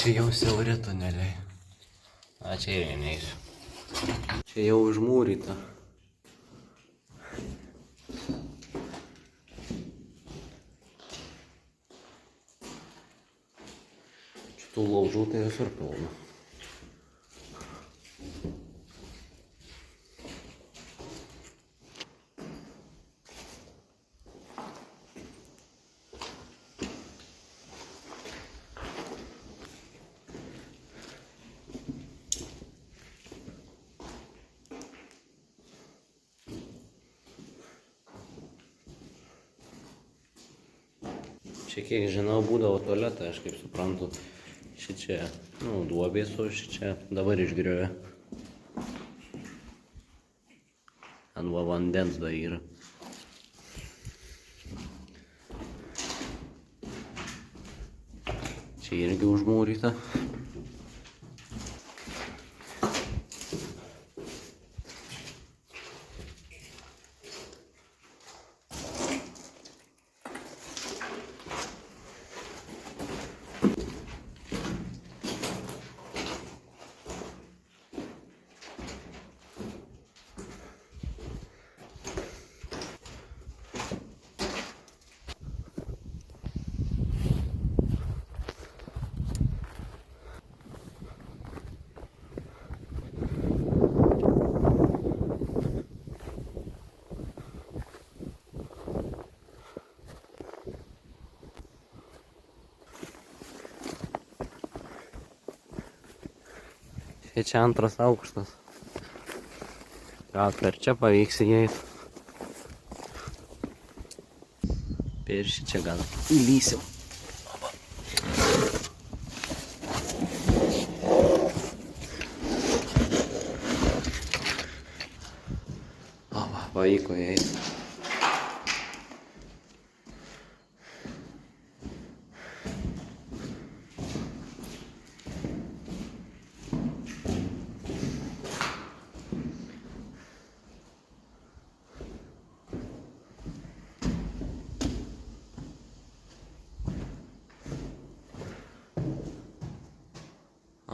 čia jau siauri tuneliai. A, čia irgi neįsiu. Čia jau užmūryta. Šitų laužų tai visur pilna. Čia kiek žinau būdavo tualetą, aš kaip suprantu, šičia, duobės, o šičia dabar išgriovė. Ant va vandens da yra. Čia irgi užmūryta. Čia antras aukštas. Gal per čia pavyks įeit. Per šičia gal įlysim. Pavyko įeit.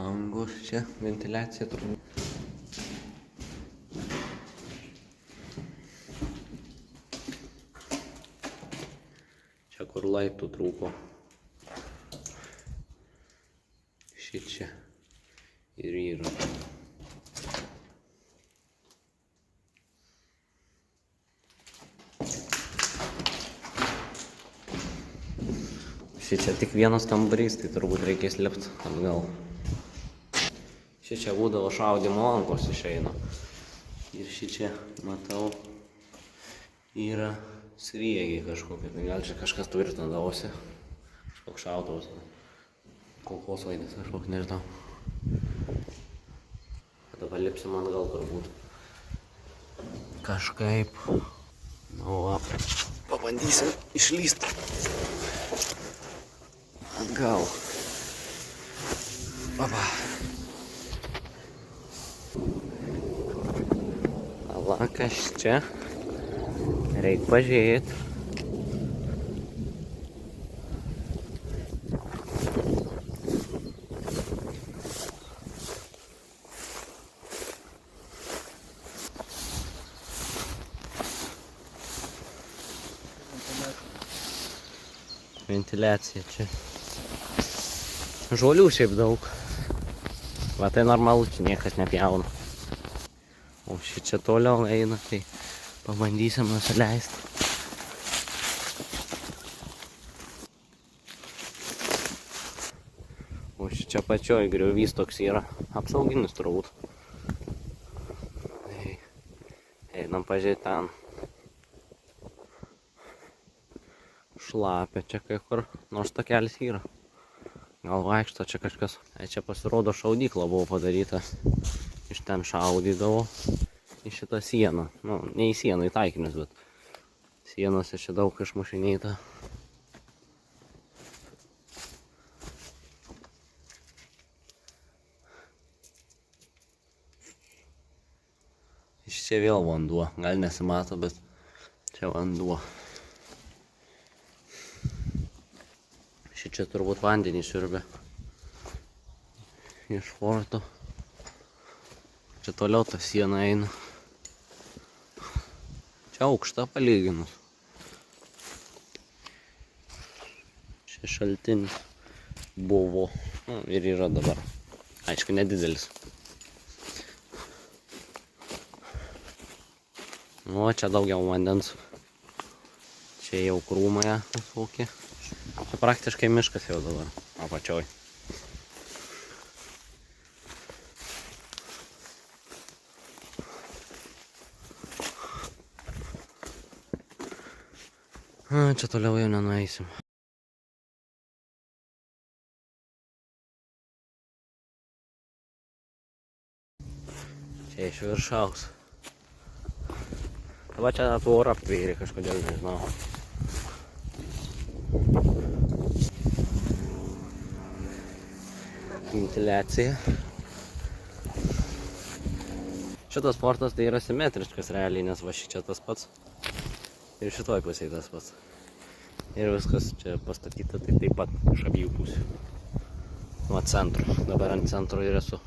Angus čia, ventiliacija turbūt. Čia kur laiptų trūko. Šičia ir yra. Šičia tik vienas kambarys, tai turbūt reikės lipt atgal. Šičia būdavo šaudymo lankos išeina. Ir šičia, matau, yra sriegiai kažkokie. Tai gal čia kažkas tvirtindavosi. Kažkoks šautuvas. Kulkosvaidis kažkoks, nežinau. Dabar lipsim atgal turbūt. Kažkaip. Nu va, pabandysim išlyst. Atgal. Papa. Kas čia? Reik pažiūrėt. Ventiliacija čia. Žolių šiaip daug. Va tai normalu, čia niekas nepjauna. O šičia toliau eina, tai pabandysim nusileisti. O šičia pačioj griovys toks yra apsauginis turbūt. Einam pažiūrėti ten. Šlapia čia kai kur, nors takelis yra. Gal vaikšto čia kažkas. Čia pasirodo šaudykla buvo padaryta. Iš ten šaudydavo į šitą sieną. Nu, ne į sieną, į taikinius, bet sienose čia daug išmušinėta. Iš čia vėl vanduo. Gal nesimato, bet čia vanduo. Šičia turbūt vandenį siurbia. iš forto. Čia toliau ta siena eina. Čia aukšta palyginus. Čia šaltinis buvo. Nu, ir yra dabar. Aišku, nedidelis. Nu, čia daugiau vandens. Čia jau krūmai visokie. Čia praktiškai miškas jau dabar apačioj. Čia toliau jau nenueisim. Čia iš viršaus. Va čia tvora aptvėrė kažkodėl, nežinau. Ventiliacija. Šitas fortas tai yra simetriškas realiai, nes va čia tas pats. Ir šitoj pusėje tas pats. Ir viskas čia pastatyta tai taip pat iš abiejų pusių. Nuo centro. Dabar ant centro ir esu.